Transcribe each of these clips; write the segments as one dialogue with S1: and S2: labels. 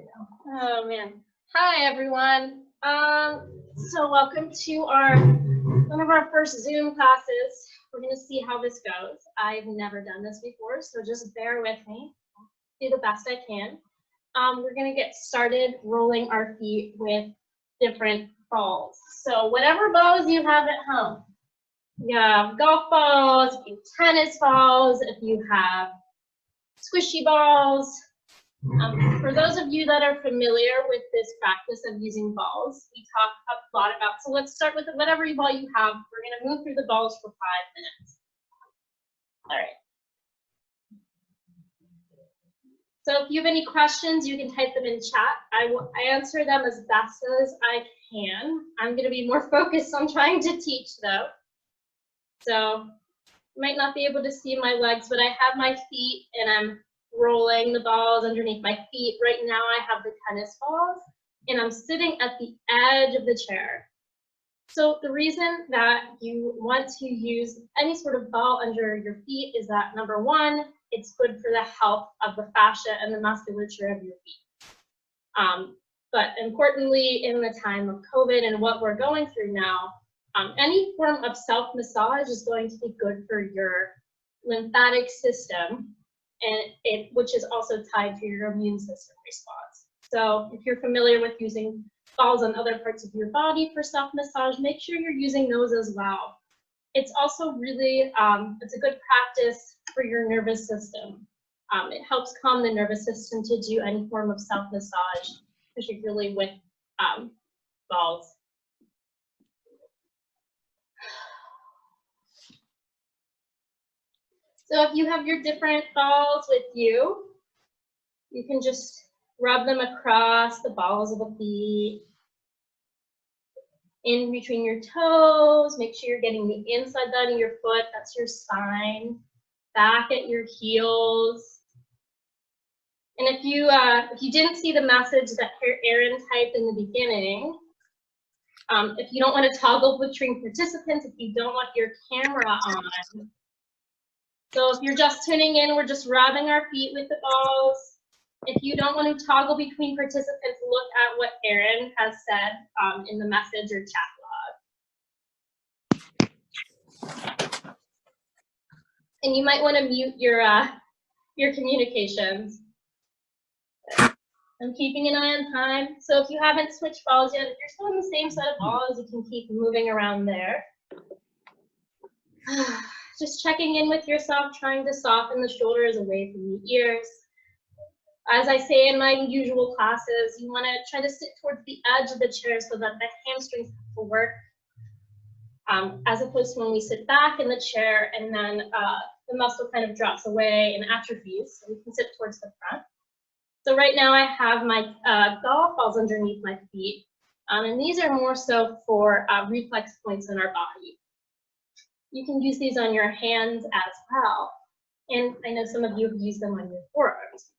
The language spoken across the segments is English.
S1: Oh man. Hi everyone. So welcome to one of our first Zoom classes. We're gonna see how this goes. I've never done this before, so just bear with me. Do the best I can. We're gonna get started rolling our feet with different balls. So whatever balls you have at home. You have golf balls, if you have tennis balls, if you have squishy balls. For those of you that are familiar with this practice of using balls, we talk a lot about, so let's start with whatever ball you have. We're going to move through the balls for 5 minutes. All right. So if you have any questions, you can type them in chat. I answer them as best as I can. I'm going to be more focused on trying to teach though. So you might not be able to see my legs, but I have my feet and I'm rolling the balls underneath my feet. Right now I have the tennis balls and I'm sitting at the edge of the chair. So the reason that you want to use any sort of ball under your feet is that, number one, it's good for the health of the fascia and the musculature of your feet. But importantly, in the time of COVID and what we're going through now, any form of self-massage is going to be good for your lymphatic system, and which is also tied to your immune system response. So if you're familiar with using balls on other parts of your body for self-massage, make sure you're using those as well. It's also really, it's a good practice for your nervous system. It helps calm the nervous system to do any form of self-massage, particularly with balls. So if you have your different balls with you, you can just rub them across the balls of the feet, in between your toes. Make sure you're getting the inside line of your foot. That's your sign. Back at your heels. And if you didn't see the message that Erin typed in the beginning, if you don't want to toggle between participants, if you don't want your camera on. So if you're just tuning in, we're just rubbing our feet with the balls. If you don't want to toggle between participants, look at what Erin has said in the message or chat log. And you might want to mute your communications. I'm keeping an eye on time. So if you haven't switched balls yet, if you're still in the same set of balls, you can keep moving around there. Just checking in with yourself, trying to soften the shoulders away from the ears. As I say in my usual classes, you want to try to sit towards the edge of the chair so that the hamstrings have to work, as opposed to when we sit back in the chair and then the muscle kind of drops away and atrophies, so we can sit towards the front. So right now I have my golf balls underneath my feet, and these are more so for reflex points in our body. You can use these on your hands as well, and I know some of you have used them on your forearms.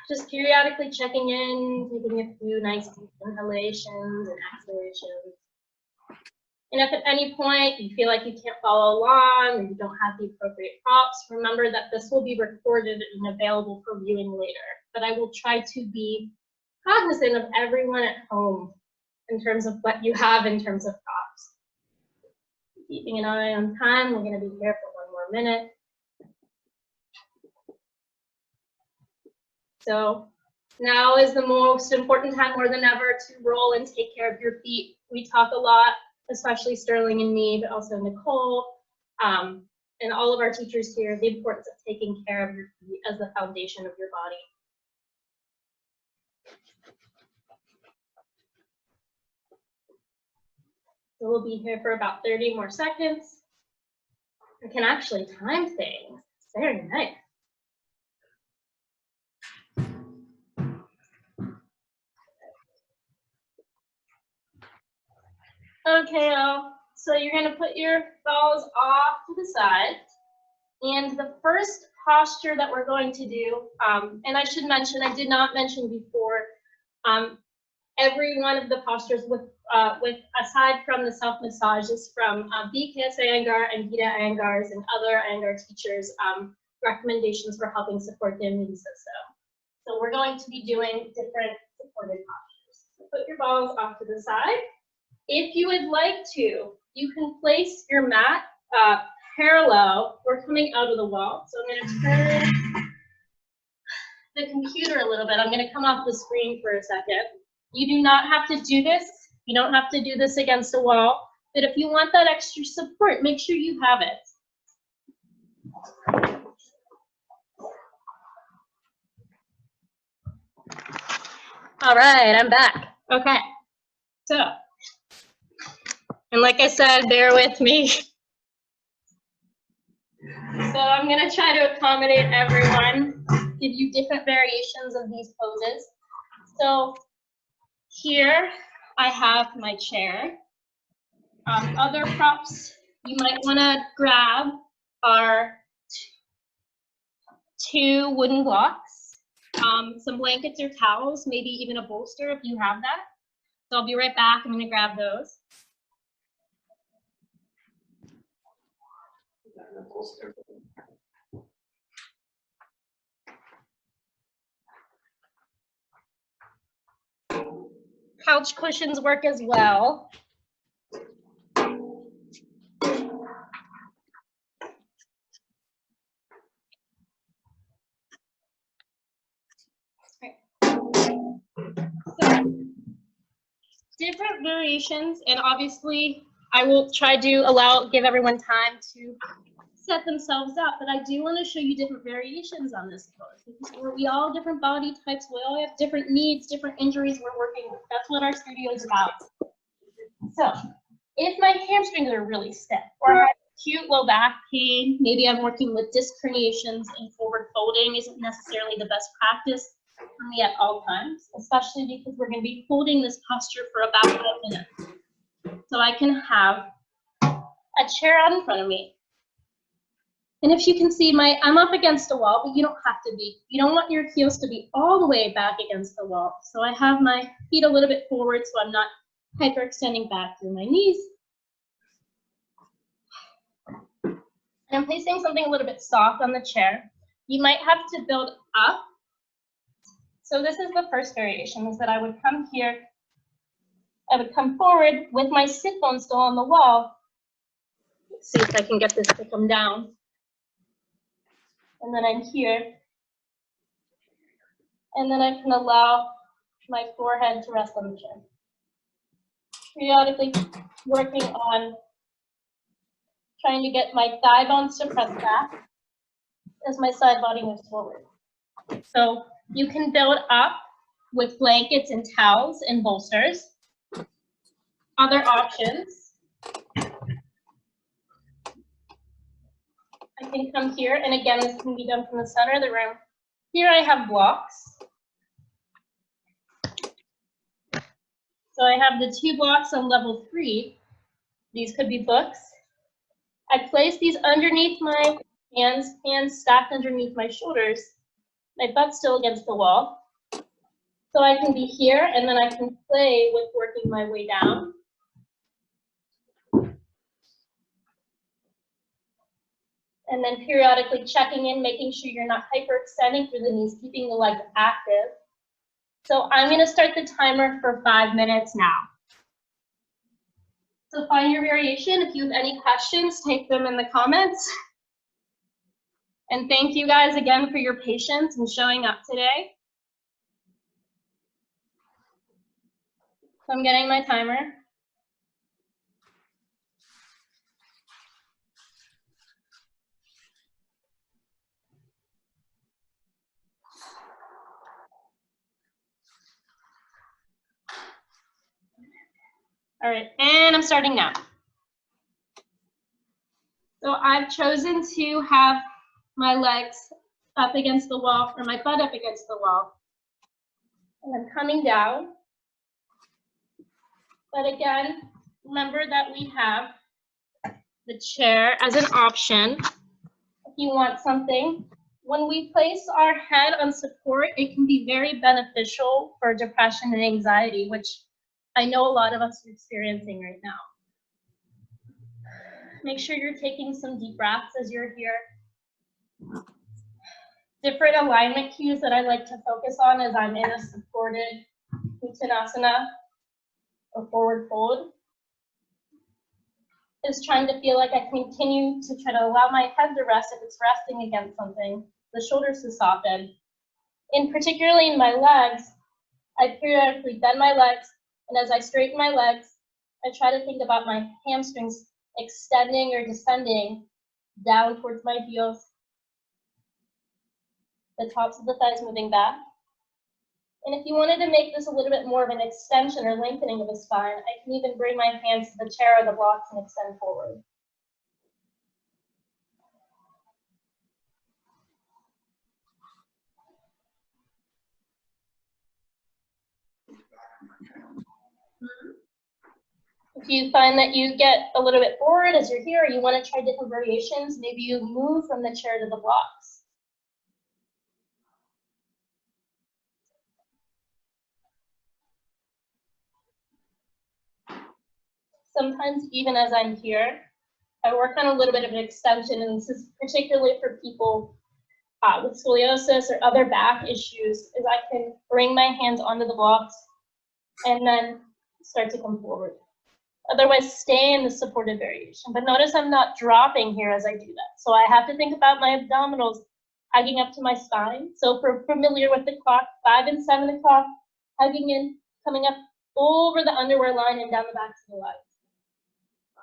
S1: Just periodically checking in, taking a few nice deep inhalations and exhalations. And if at any point you feel like you can't follow along or you don't have the appropriate props, remember that this will be recorded and available for viewing later. But I will try to be cognizant of everyone at home in terms of what you have in terms of props. Keeping an eye on time, we're going to be here for 1 more minute. So now is the most important time more than ever to roll and take care of your feet. We talk a lot, especially Sterling and me, but also Nicole, and all of our teachers here, the importance of taking care of your feet as the foundation of your body. So we'll be here for about 30 more seconds. I can actually time things. It's very nice. Okay, so you're going to put your balls off to the side. And the first posture that we're going to do, and I should mention, I did not mention before, every one of the postures with aside from the self-massage is from BKS Iyengar and Geeta Iyengar's and other Iyengar teachers' recommendations for helping support the immune system. So we're going to be doing different supported postures. So put your balls off to the side. If you would like to, you can place your mat parallel or coming out of the wall. So I'm going to turn the computer a little bit. I'm going to come off the screen for a second. You do not have to do this. You don't have to do this against a wall. But if you want that extra support, make sure you have it. All right, I'm back. Okay. So, and like I said, bear with me. So I'm going to try to accommodate everyone, give you different variations of these poses. So here I have my chair. Other props you might want to grab are 2 wooden blocks, some blankets or towels, maybe even a bolster if you have that. So I'll be right back. I'm going to grab those. Couch cushions work as well. So, different variations, and obviously I will try to give everyone time to set themselves up, but I do want to show you different variations on this pose because we all have different body types, we all have different needs, different injuries we're working with. That's what our studio is about. So if my hamstrings are really stiff or I have acute low back pain, maybe I'm working with disc herniations and forward folding isn't necessarily the best practice for me at all times, especially because we're going to be holding this posture for about 5 minutes. So I can have a chair out in front of me. And if you can see, I'm up against a wall, but you don't have to be. You don't want your heels to be all the way back against the wall. So I have my feet a little bit forward so I'm not hyperextending back through my knees. And I'm placing something a little bit soft on the chair. You might have to build up. So this is the first variation, is that I would come here, I would come forward with my sit bone still on the wall. Let's see if I can get this to come down. And then I'm here. And then I can allow my forehead to rest on the chair. Periodically working on trying to get my thigh bones to press back as my side body moves forward. So you can build up with blankets and towels and bolsters. Other options, I can come here, and again, this can be done from the center of the room. Here I have blocks. So I have the 2 blocks on level 3. These could be books. I place these underneath my hands stacked underneath my shoulders. My butt's still against the wall. So I can be here, and then I can play with working my way down. And then periodically checking in, making sure you're not hyperextending through the knees, keeping the legs active. So I'm going to start the timer for 5 minutes now. So find your variation. If you have any questions, take them in the comments. And thank you guys again for your patience and showing up today. So I'm getting my timer. All right, and I'm starting now. So I've chosen to have my legs up against the wall, or my butt up against the wall. And I'm coming down. But again, remember that we have the chair as an option. If you want something, when we place our head on support, it can be very beneficial for depression and anxiety, which I know a lot of us are experiencing right now. Make sure you're taking some deep breaths as you're here. different alignment cues that I like to focus on as I'm in a supported Uttanasana or forward fold is trying to feel like I continue to try to allow my head to rest if it's resting against something, the shoulders to soften. And particularly in my legs, I periodically bend my legs, and as I straighten my legs, I try to think about my hamstrings extending or descending down towards my heels, the tops of the thighs moving back. And if you wanted to make this a little bit more of an extension or lengthening of the spine, I can even bring my hands to the chair or the blocks and extend forward. If you find that you get a little bit bored as you're here, or you want to try different variations, maybe you move from the chair to the blocks. Sometimes even as I'm here, I work on a little bit of an extension, and this is particularly for people with scoliosis or other back issues, is I can bring my hands onto the blocks and then start to come forward. Otherwise, stay in the supported variation. But notice I'm not dropping here as I do that. So I have to think about my abdominals hugging up to my spine. So if we're familiar with the clock, 5 and 7 o'clock, hugging in, coming up over the underwear line and down the backs of the legs.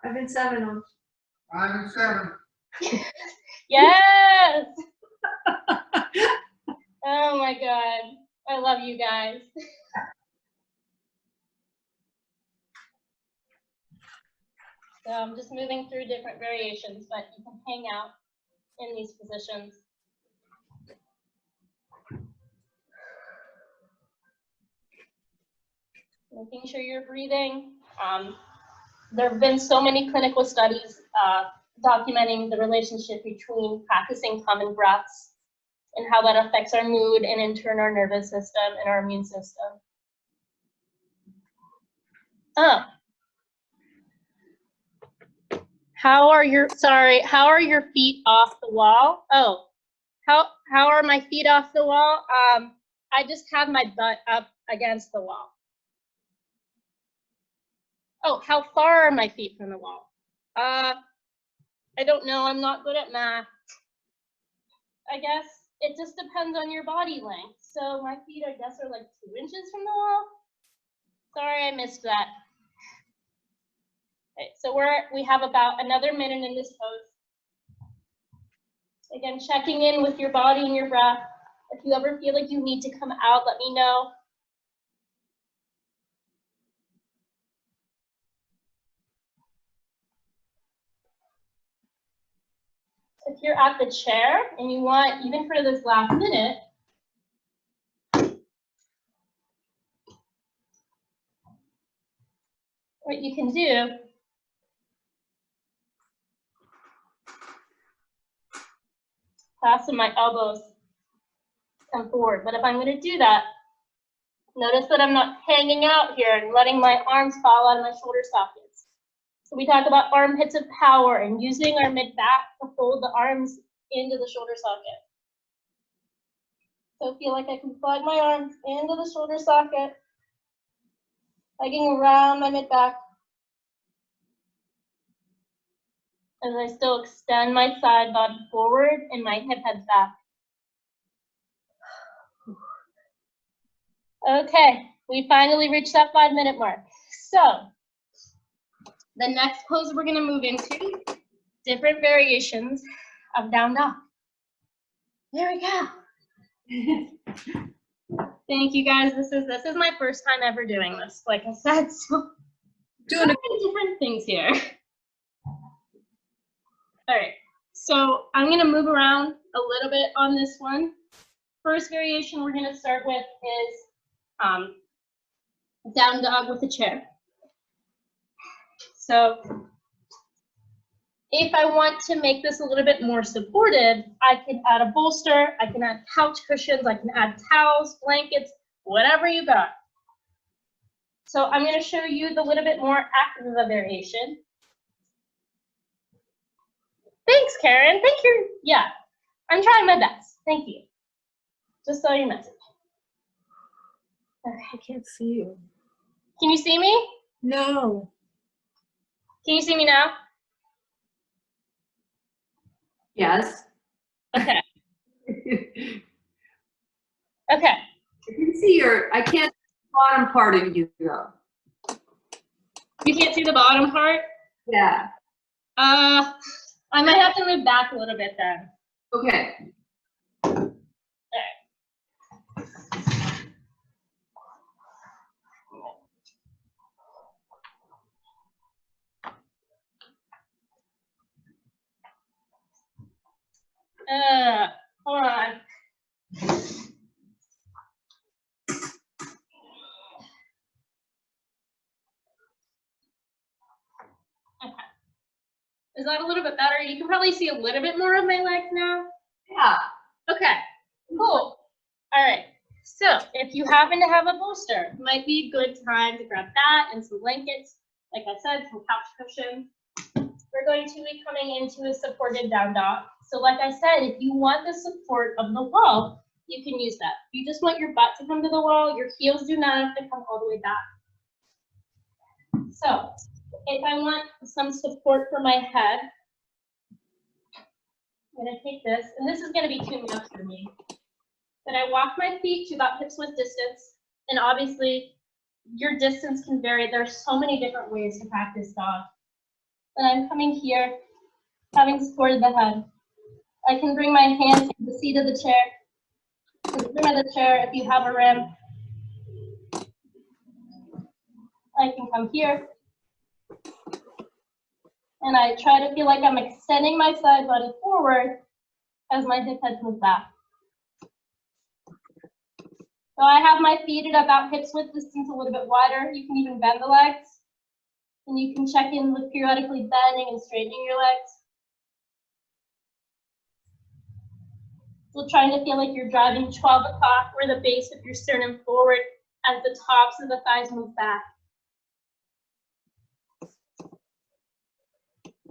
S2: 5 and 7 on.
S3: 5 and 7.
S1: Yes! Oh my God. I love you guys. So I'm just moving through different variations, but you can hang out in these positions. Making sure you're breathing. There have been so many clinical studies documenting the relationship between practicing common breaths and how that affects our mood and in turn our nervous system and our immune system. Oh. How are your feet off the wall? Oh, how are my feet off the wall? I just have my butt up against the wall. Oh, how far are my feet from the wall? I don't know, I'm not good at math. I guess it just depends on your body length. So my feet, I guess, are like 2 inches from the wall. Sorry, I missed that. Okay, so we have about another minute in this pose. Again, checking in with your body and your breath. If you ever feel like you need to come out, let me know. If you're at the chair and you want, even for this last minute, what you can do fasten my elbows, come forward. But if I'm going to do that, notice that I'm not hanging out here and letting my arms fall out of my shoulder sockets. So we talk about armpits of power and using our mid-back to fold the arms into the shoulder socket. So feel like I can plug my arms into the shoulder socket, hugging around my mid-back. As I still extend my side body forward and my hip heads back. Okay, we finally reached that 5-minute mark. So the next pose we're gonna move into, different variations of down dog. There we go. Thank you guys. This is my first time ever doing this, like I said, so doing different things here. All right, so I'm gonna move around a little bit on this one. First variation we're gonna start with is down dog with a chair. So if I want to make this a little bit more supported, I can add a bolster, I can add couch cushions, I can add towels, blankets, whatever you got. So I'm going to show you the little bit more active of a variation. Thanks, Karen. Thank you. Yeah, I'm trying my best. Thank you. Just saw your message. Okay.
S4: I can't see you.
S1: Can you see me?
S4: No.
S1: Can you see me now?
S4: Yes.
S1: Okay.
S4: I
S1: Okay.
S4: can see I can't see the bottom part of you though.
S1: You can't see the bottom part?
S4: Yeah.
S1: I might have to move back a little bit then.
S4: Okay.
S1: Hold on. Okay. Is that a little bit better? You can probably see a little bit more of my legs now.
S4: Yeah.
S1: Okay, cool. All right. So if you happen to have a bolster, it might be a good time to grab that and some blankets. Like I said, some couch cushions. We're going to be coming into a supported down dog. So like I said, if you want the support of the wall, you can use that. If you just want your butt to come to the wall, your heels do not have to come all the way back. So if I want some support for my head, I'm gonna take this, and this is gonna be too much for me. But I walk my feet to about hips width distance, and obviously your distance can vary. There's so many different ways to practice dog. And I'm coming here, having supported the head. I can bring my hand to the seat of the chair, to the rim of the chair if you have a rim. I can come here. And I try to feel like I'm extending my side body forward as my hip head moves back. So I have my feet at about hips width distance, a little bit wider. You can even bend the legs. And you can check in with periodically bending and straightening your legs. So trying to feel like you're driving 12 o'clock or the base of your sternum forward as the tops of the thighs move back.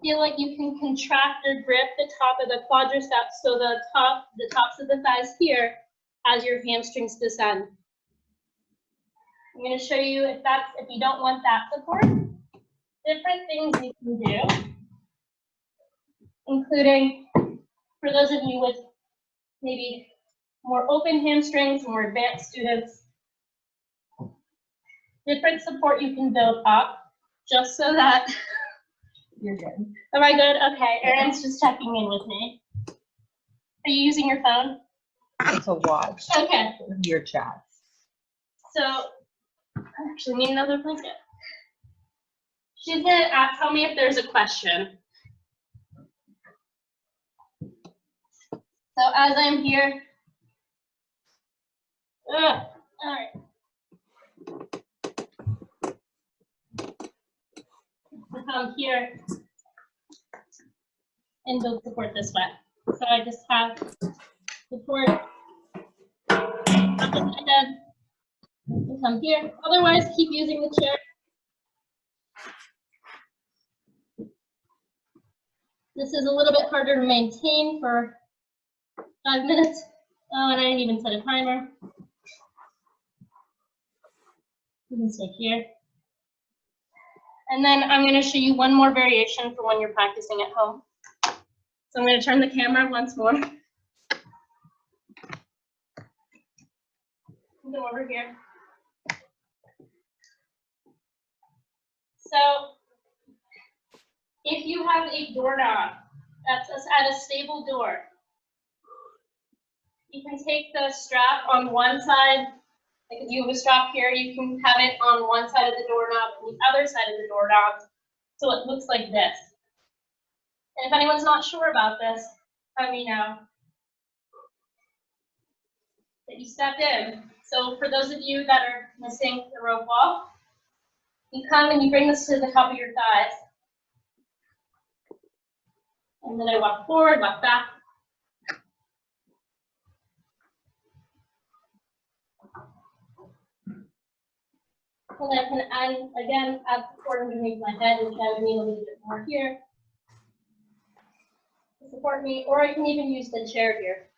S1: Feel like you can contract or grip the top of the quadriceps, so the tops of the thighs here as your hamstrings descend. I'm going to show you if you don't want that support, different things you can do, including for those of you with maybe more open hamstrings, more advanced students, different support you can build up just so that you're good. Am I good? Okay, Erin's just checking in with me. Are you using your phone?
S5: To watch
S1: Okay.
S5: your chats.
S1: So, I actually need another blanket. She's gonna tell me if there's a question. So as I'm here, all right. Come here and build support this way. So I just have support up in my head and come here. Otherwise, keep using the chair. This is a little bit harder to maintain for 5 minutes. Oh, and I didn't even set a timer. You can stay here. And then I'm going to show you one more variation for when you're practicing at home. So I'm going to turn the camera once more. Go over here. So if you have a doorknob that's at a stable door, you can take the strap on one side. Like if you have a strap here, you can have it on one side of the doorknob and the other side of the doorknob, so it looks like this. And if anyone's not sure about this, let me know that you stepped in. So for those of you that are missing the rope wall, you come and you bring this to the top of your thighs. And then I walk forward, walk back. And I can add support underneath my head, which I would need a little bit more here to support me, or I can even use the chair here.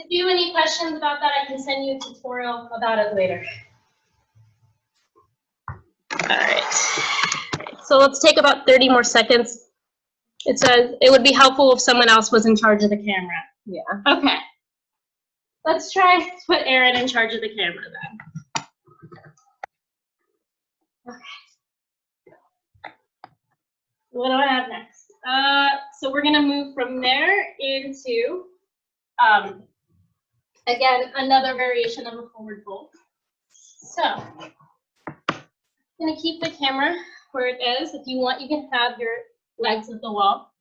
S1: If you have any questions about that, I can send you a tutorial about it later. All right. So let's take about 30 more seconds. It says it would be helpful if someone else was in charge of the camera.
S5: Yeah.
S1: Okay. Let's try to put Erin in charge of the camera then. Okay. What do I have next? So we're gonna move from there into, again, another variation of a forward fold. So, I'm gonna keep the camera where it is. If you want, you can have your legs at the wall.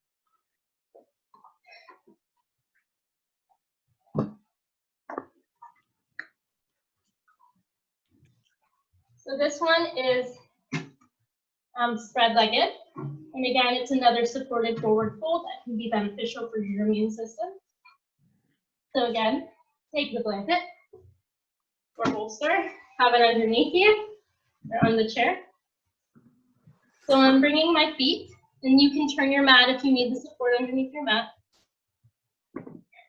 S1: So this one is spread-legged. And again, it's another supported forward fold that can be beneficial for your immune system. So again, take the blanket or bolster, have it underneath you or on the chair. So I'm bringing my feet, and you can turn your mat if you need the support underneath your mat.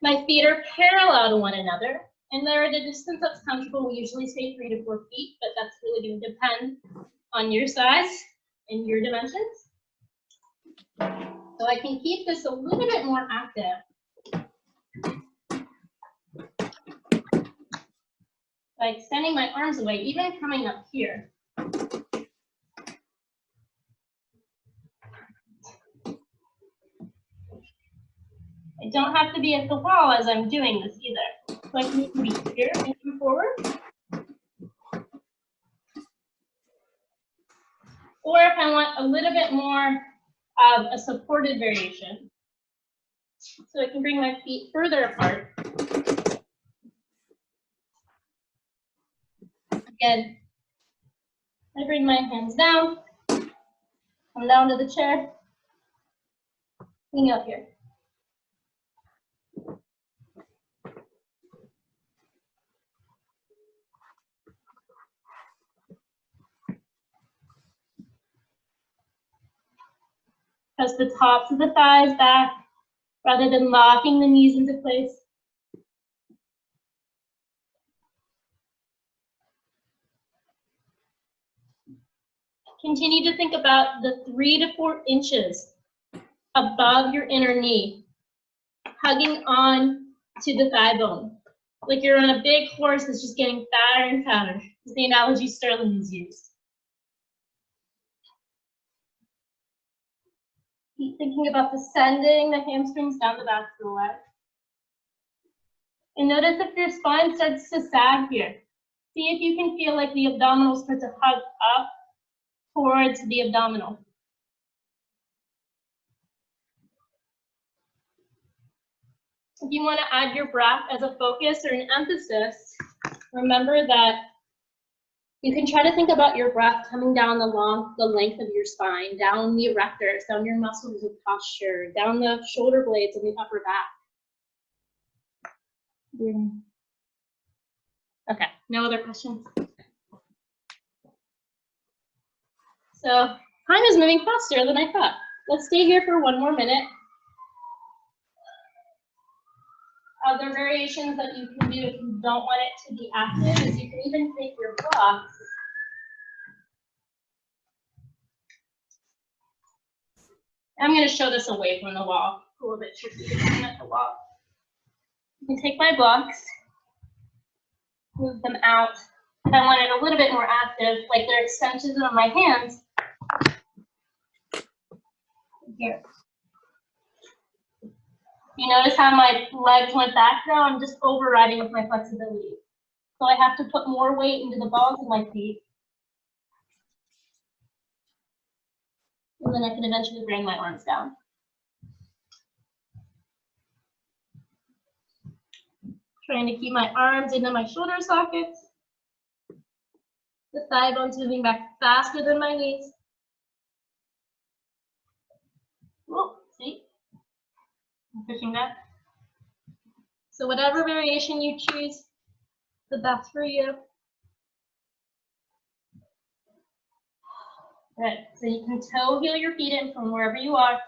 S1: My feet are parallel to one another, and they're at a distance that's comfortable. We usually say 3 to 4 feet, but that's really going to depend on your size and your dimensions. So I can keep this a little bit more active by extending my arms away, even coming up here. I don't have to be at the wall as I'm doing this either. So I can be here and come forward. Or if I want a little bit more of a supported variation, so I can bring my feet further apart. Again, I bring my hands down, come down to the chair, lean up here. Press the tops of the thighs back rather than locking the knees into place. Continue to think about the 3 to 4 inches above your inner knee, hugging on to the thigh bone. Like you're on a big horse that's just getting fatter and fatter. Is the analogy Sterling has used. Keep thinking about descending the hamstrings down the back of the leg. And notice if your spine starts to sag here. See if you can feel like the abdominals start to hug up towards the abdominal. If you want to add your breath as a focus or an emphasis, remember that you can try to think about your breath coming down the length of your spine, down the erectors, down your muscles of posture, down the shoulder blades and the upper back. Okay, no other questions? So time is moving faster than I thought. Let's stay here for 1 more minute. Other variations that you can do if you don't want it to be active is you can even take your blocks I'm going to show this away from the wall. It's a little bit tricky to come at the wall. You can take my blocks, move them out. If I want it a little bit more active, like they're extensions of my hands, here. You notice how my legs went back now? I'm just overriding with my flexibility. So I have to put more weight into the balls of my feet. And then I can eventually bring my arms down. Trying to keep my arms into my shoulder sockets. The thigh bone's moving back faster than my knees. Oh, see? I'm pushing that. So whatever variation you choose, the best for you. Good. So you can toe heel your feet in from wherever you are.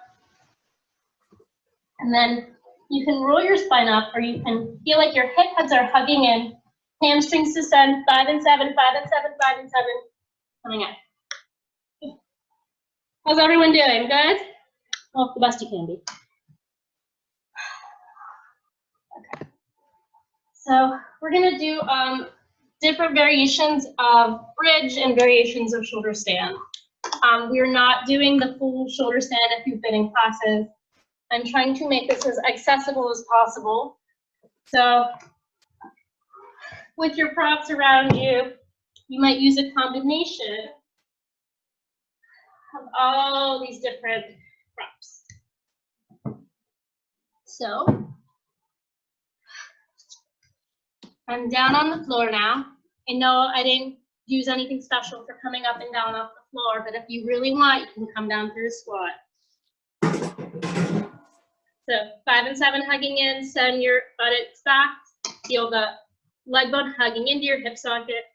S1: And then You can roll your spine up, or you can feel like your hip pads are hugging in. Hamstrings descend, 5 and 7, 5 and 7, 5 and 7. Coming up. How's everyone doing? Good? Well, the best you can be. Okay. So we're gonna do different variations of bridge and variations of shoulder stand. We're not doing the full shoulder stand if you've been in classes. I'm trying to make this as accessible as possible. So with your props around you, you might use a combination of all these different props. So I'm down on the floor now. I know I didn't use anything special for coming up and down off the floor, but if you really want, you can come down through a squat. So 5 and 7 hugging in, send your buttocks back, feel the leg bone hugging into your hip socket.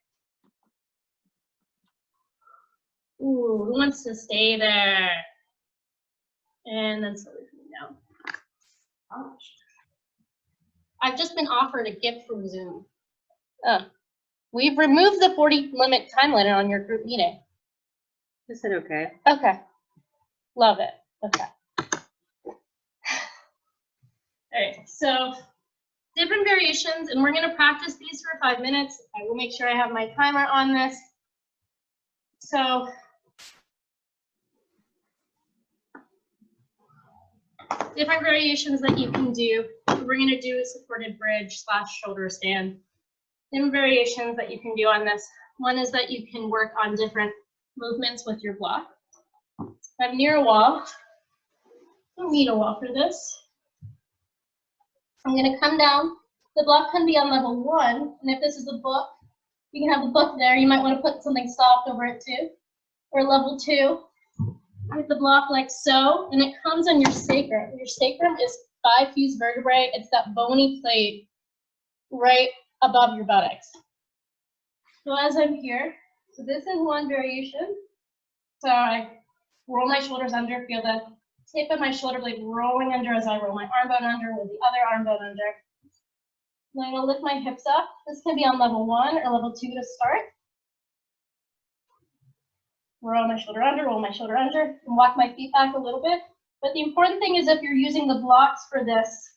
S1: Ooh, who wants to stay there? And then slowly coming down. I've just been offered a gift from Zoom. Oh, we've removed the 40 limit time limit on your group meeting.
S4: Is it okay?
S1: Okay, love it. Okay. All right, so different variations, and we're gonna practice these for 5 minutes. I will make sure I have my timer on this. So different variations that you can do. We're gonna do a supported bridge / shoulder stand. Different variations that you can do on this. One is that you can work on different movements with your block. I'm near a wall. I don't need a wall for this. I'm gonna come down. The block can be on level 1, and if this is a book, you can have the book there. You might want to put something soft over it too. Or level 2, with the block like so, and it comes on your sacrum. Your sacrum is 5 fused vertebrae. It's that bony plate right above your buttocks. So as I'm here, so this is one variation. So I roll my shoulders under, feel the tip of my shoulder blade rolling under as I roll my arm bone under with the other arm bone under. Then I'm gonna lift my hips up. This can be on level 1 or level 2 to start. Roll my shoulder under, and walk my feet back a little bit. But the important thing is if you're using the blocks for this,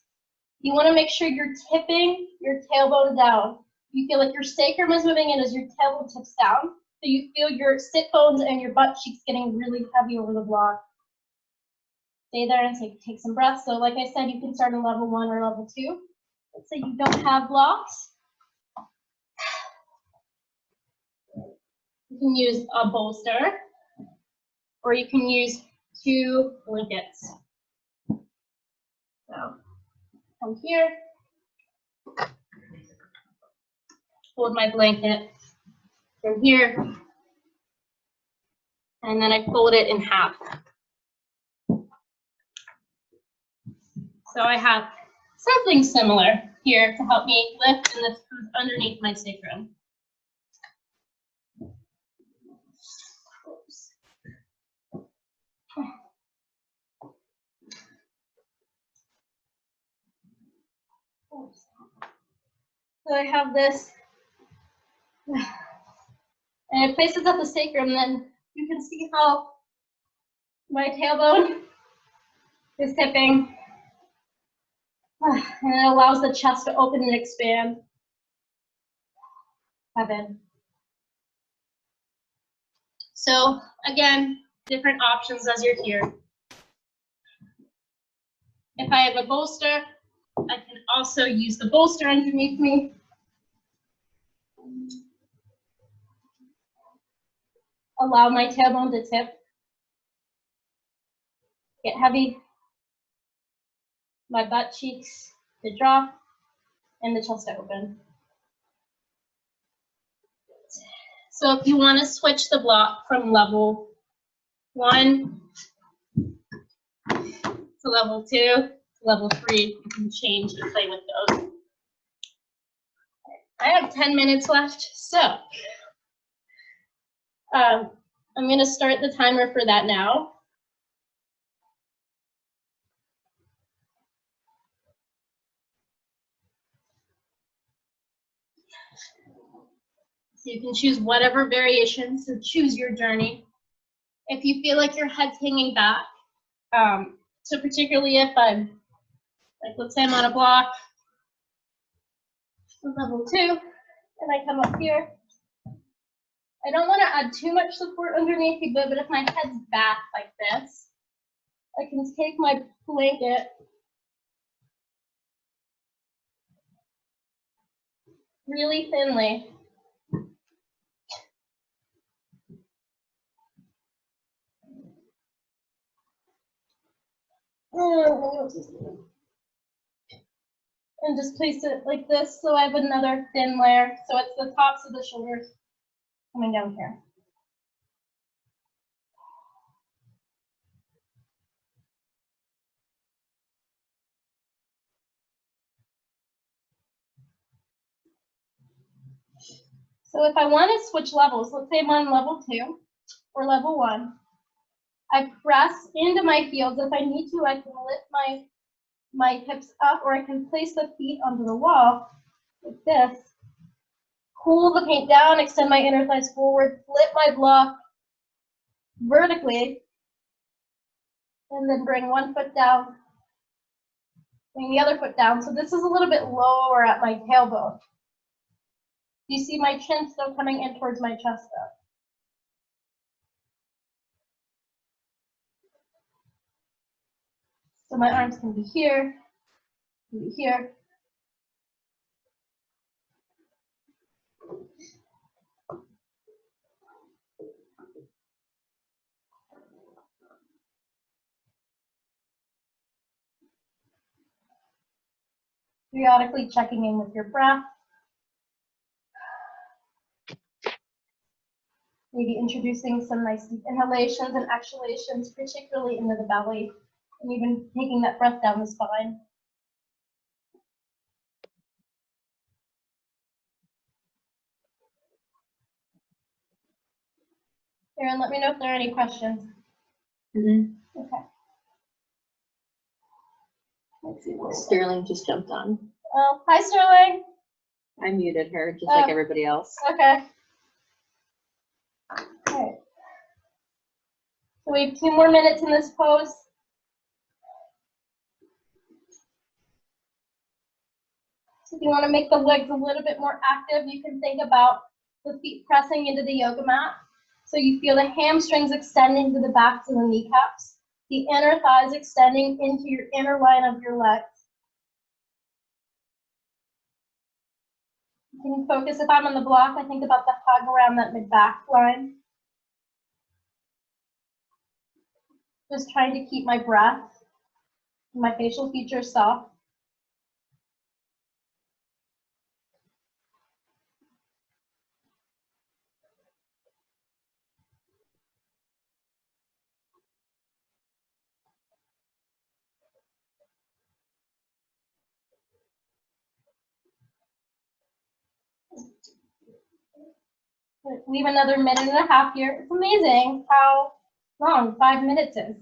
S1: you wanna make sure you're tipping your tailbone down. You feel like your sacrum is moving in as your tailbone tips down. So you feel your sit bones and your butt cheeks getting really heavy over the block. Stay there and take some breaths. So like I said, you can start on level 1 or level 2. Let's say you don't have blocks. You can use a bolster, or you can use 2 blankets. So come here, hold my blanket from here, and then I fold it in half. So I have something similar here to help me lift, and this comes underneath my sacrum. So I have this, and it places at the sacrum, then you can see how my tailbone is tipping, and it allows the chest to open and expand. Heaven. So again, different options as you're here. If I have a bolster, I can also use the bolster underneath me. Allow my tailbone to tip. Get heavy. My butt cheeks to drop and the chest to open. So if you want to switch the block from level 1 to level 2 to level 3, you can change and play with those. I have 10 minutes left, so I'm going to start the timer for that now. So you can choose whatever variation, so choose your journey. If you feel like your head's hanging back, so particularly if I'm, like let's say I'm on a block, level 2, and I come up here. I don't want to add too much support underneath you, but if my head's back like this, I can take my blanket really thinly. And just place it like this, so I have another thin layer. So it's the tops of the shoulders coming down here. So if I want to switch levels, let's say I'm on level 2 or level 1, I press into my heels. If I need to, I can lift my hips up, or I can place the feet onto the wall like this. Pull the paint down, extend my inner thighs forward, flip my block vertically, and then bring one foot down, bring the other foot down. So this is a little bit lower at my tailbone. You see my chin still coming in towards my chest though. So my arms can be here, can be here. Periodically checking in with your breath. Maybe introducing some nice deep inhalations and exhalations, particularly into the belly, and even taking that breath down the spine. Erin, let me know if there are any questions. Okay. Let's see what
S5: Sterling just jumped on.
S1: Oh, hi Sterling.
S5: I muted her just like everybody else.
S1: Okay. All right. So we have 2 more minutes in this pose. So if you want to make the legs a little bit more active, you can think about the feet pressing into the yoga mat. So you feel the hamstrings extending to the backs of the kneecaps, the inner thighs extending into your inner line of your legs. You can focus, if I'm on the block, I think about the hug around that mid-back line. Just trying to keep my breath, my facial features soft. Leave another minute and a half here. It's amazing how long 5 minutes is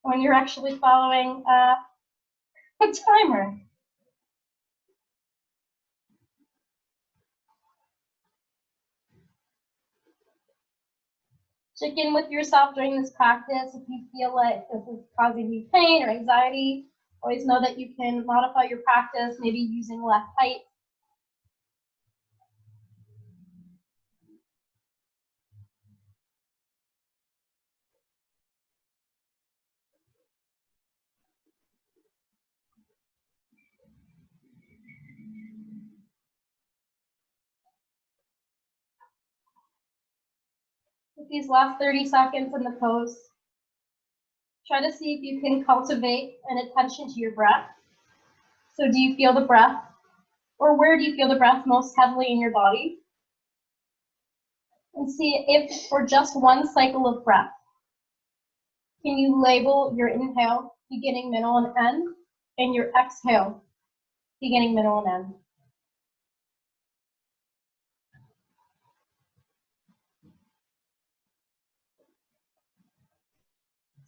S1: when you're actually following a timer. Check in with yourself during this practice. If you feel like this is causing you pain or anxiety, always know that you can modify your practice, maybe using less height. With these last 30 seconds in the pose, try to see if you can cultivate an attention to your breath. So do you feel the breath? Or where do you feel the breath most heavily in your body? And see if for just one cycle of breath, can you label your inhale, beginning, middle, and end, and your exhale, beginning, middle, and end.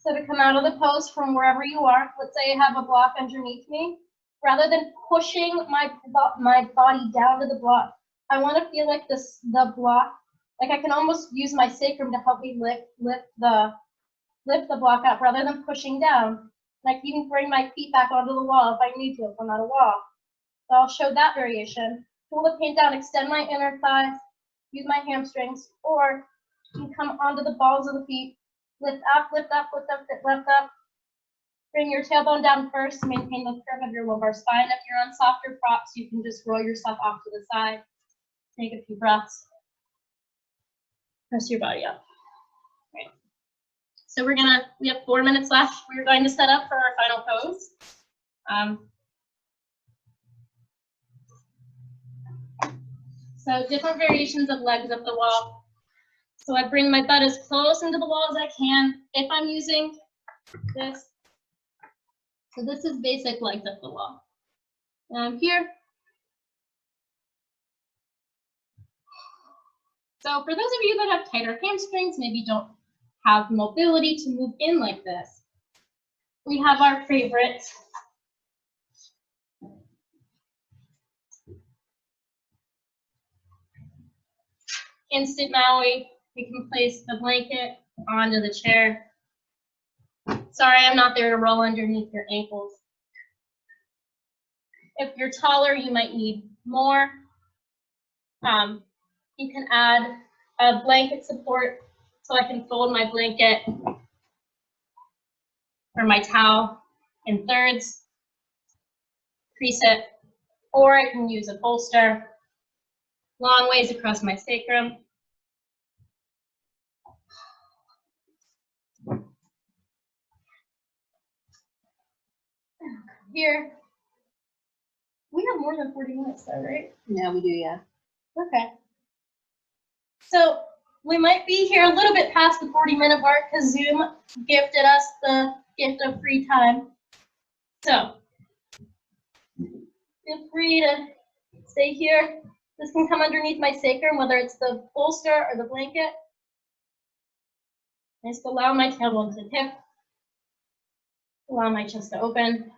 S1: So to come out of the pose from wherever you are, let's say I have a block underneath me, rather than pushing my body down to the block, I want to feel like the block, like I can almost use my sacrum to help me lift the block up rather than pushing down. And I can even bring my feet back onto the wall if I need to, if I'm on a wall. So I'll show that variation. Pull the paint down, extend my inner thighs, use my hamstrings, or you can come onto the balls of the feet, lift up, lift up, lift up, lift up. Bring your tailbone down first, maintain the curve of your lumbar spine. If you're on softer props, you can just roll yourself off to the side. Take a few breaths. Press your body up. Right. So we have 4 minutes left. We're going to set up for our final pose. So different variations of legs up the wall. So I bring my butt as close into the wall as I can. If I'm using this, so this is basic legs up the wall. And I'm here. So for those of you that have tighter hamstrings, maybe don't have mobility to move in like this, we have our favorite instant Maui. We can place the blanket onto the chair. Sorry, I'm not there to roll underneath your ankles. If you're taller, you might need more. You can add a blanket support so I can fold my blanket or my towel in thirds, crease it, or I can use a bolster long ways across my sacrum. Here, we have more than 40 minutes though, right?
S5: Yeah, we do, yeah.
S1: Okay. So we might be here a little bit past the 40-minute mark because Zoom gifted us the gift of free time. So feel free to stay here. This can come underneath my sacrum, whether it's the bolster or the blanket. Just allow my tailbone to tip. Allow my chest to open.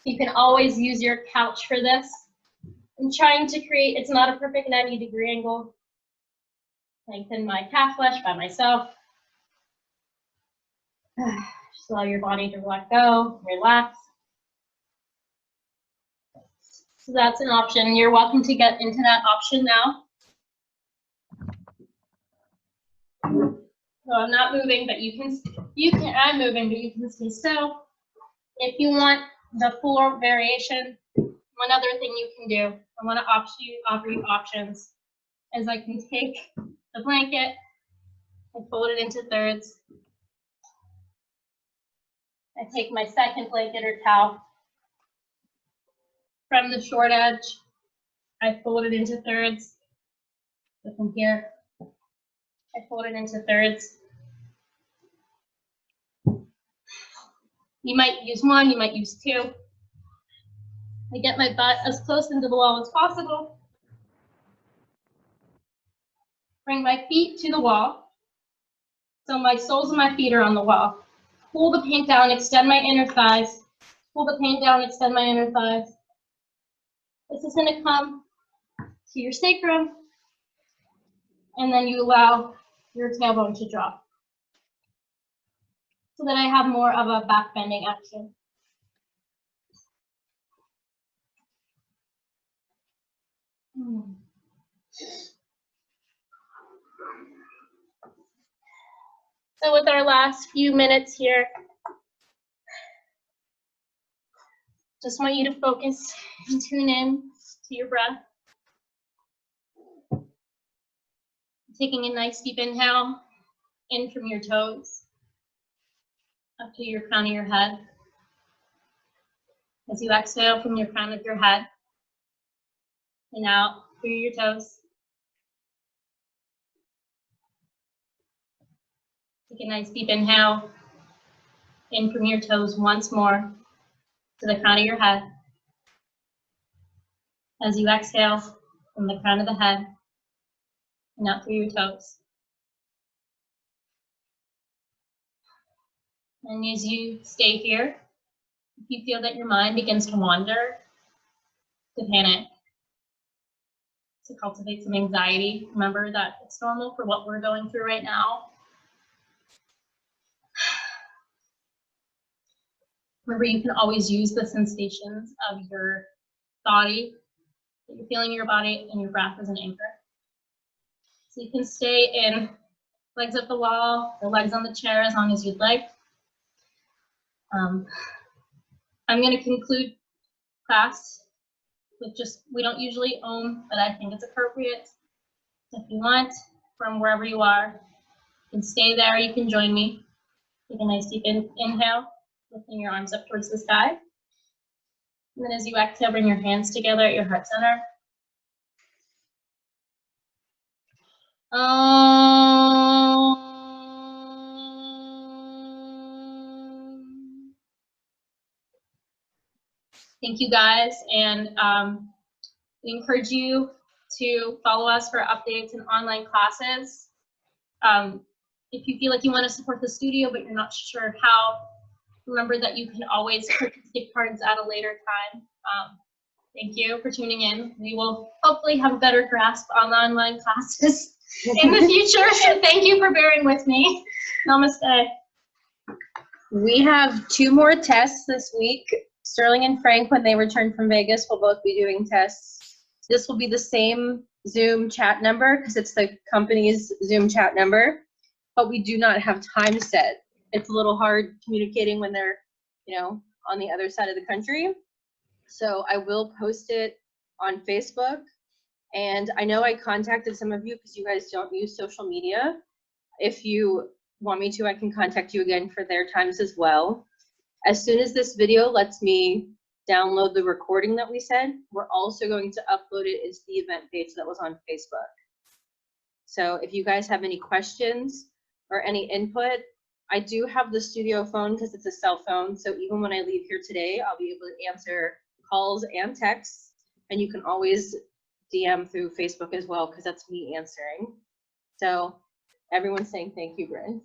S1: You can always use your couch for this. I'm trying to create, it's not a perfect 90-degree angle. Lengthen my calf flesh by myself. Just allow your body to let go, relax. So that's an option. You're welcome to get into that option now. So I'm not moving, but I'm moving, but you can stay still. If you want the full variation, one other thing you can do, I want to offer you options, is I can take the blanket and fold it into thirds. I take my second blanket or towel. From the short edge, I fold it into thirds. So from here, I fold it into thirds. You might use one, you might use two. I get my butt as close into the wall as possible. Bring my feet to the wall. So my soles of my feet are on the wall. Pull the paint down, extend my inner thighs. Pull the paint down, extend my inner thighs. This is going to come to your sacrum, and then you allow your tailbone to drop so that I have more of a back bending action. So with our last few minutes here, just want you to focus and tune in to your breath. Taking a nice deep inhale in from your toes up to your crown of your head. As you exhale from your crown of your head and out through your toes. Take a nice deep inhale in from your toes once more to the crown of your head. As you exhale from the crown of the head and out through your toes. And as you stay here, if you feel that your mind begins to wander, to panic, to cultivate some anxiety. Remember that it's normal for what we're going through right now. Remember, you can always use the sensations of your body, that you're feeling in your body, and your breath as an anchor. So you can stay in legs up the wall or legs on the chair as long as you'd like. I'm going to conclude class with just, we don't usually own, but I think it's appropriate. If you want, from wherever you are, you can stay there, you can join me. Take a nice deep inhale, lifting your arms up towards the sky. And then as you exhale, bring your hands together at your heart center. Thank you guys, and we encourage you to follow us for updates and online classes. If you feel like you want to support the studio but you're not sure how, remember that you can always purchase gift cards at a later time. Thank you for tuning in. We will hopefully have a better grasp on online classes in the future, so thank you for bearing with me. Namaste.
S6: We have 2 more tests this week. Sterling and Frank, when they return from Vegas, will both be doing tests. This will be the same Zoom chat number because it's the company's Zoom chat number, but we do not have time set. It's a little hard communicating when they're, you know, on the other side of the country. So I will post it on Facebook. And I know I contacted some of you because you guys don't use social media. If you want me to, I can contact you again for their times as well. As soon as this video lets me download the recording that we said, we're also going to upload it into the event page that was on Facebook. So if you guys have any questions or any input, I do have the studio phone because it's a cell phone. So even when I leave here today, I'll be able to answer calls and texts. And you can always DM through Facebook as well because that's me answering. So everyone's saying thank you, Brynn.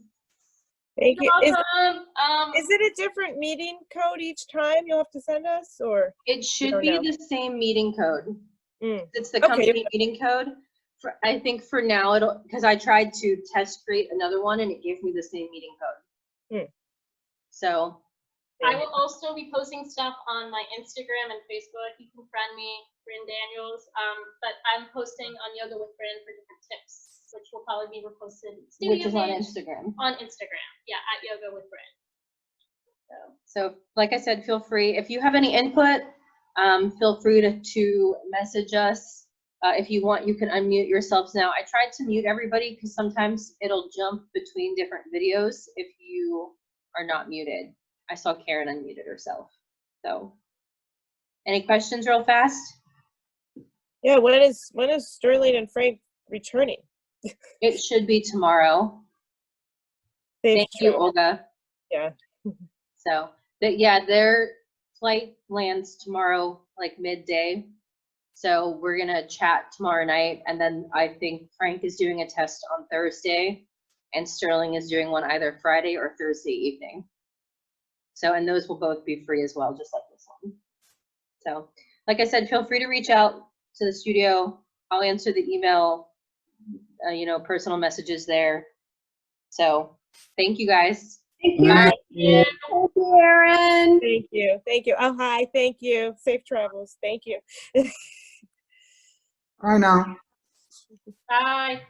S7: Thank you.
S1: You're
S7: Is,
S1: welcome.
S7: is it a different meeting code each time you'll have to send us, or?
S6: It should
S7: don't
S6: be
S7: know.
S6: the same meeting code.
S7: Mm.
S6: It's the
S7: Okay.
S6: company meeting code. I think for now it'll, because I tried to test create another one and it gave me the same meeting code. So
S1: I will also be posting stuff on my Instagram and Facebook. You can friend me, Brynn Daniels. But I'm posting on Yoga with Brynn for different tips, which will probably be reposted
S6: which is on
S1: page.
S6: Instagram.
S1: On Instagram, yeah, at Yoga with Brynn.
S6: So like I said, feel free. If you have any input, feel free to message us. If you want, you can unmute yourselves now. I tried to mute everybody because sometimes it'll jump between different videos if you are not muted. I saw Karen unmuted herself. So any questions real fast?
S7: Yeah, when is Sterling and Frank returning?
S6: It should be tomorrow.
S7: Safe
S6: Thank you,
S7: travel.
S6: Olga.
S7: Yeah.
S6: So yeah, their flight lands tomorrow, like midday. So we're gonna chat tomorrow night, and then I think Frank is doing a test on Thursday, and Sterling is doing one either Friday or Thursday evening. So, and those will both be free as well, just like this one. So, like I said, feel free to reach out to the studio. I'll answer the email, you know, personal messages there. So, thank you guys.
S4: Thank you.
S3: Bye.
S4: Thank you, Erin.
S7: Thank you. Thank you. Oh, hi. Thank you. Safe travels. Thank you.
S3: Bye now.
S1: Bye.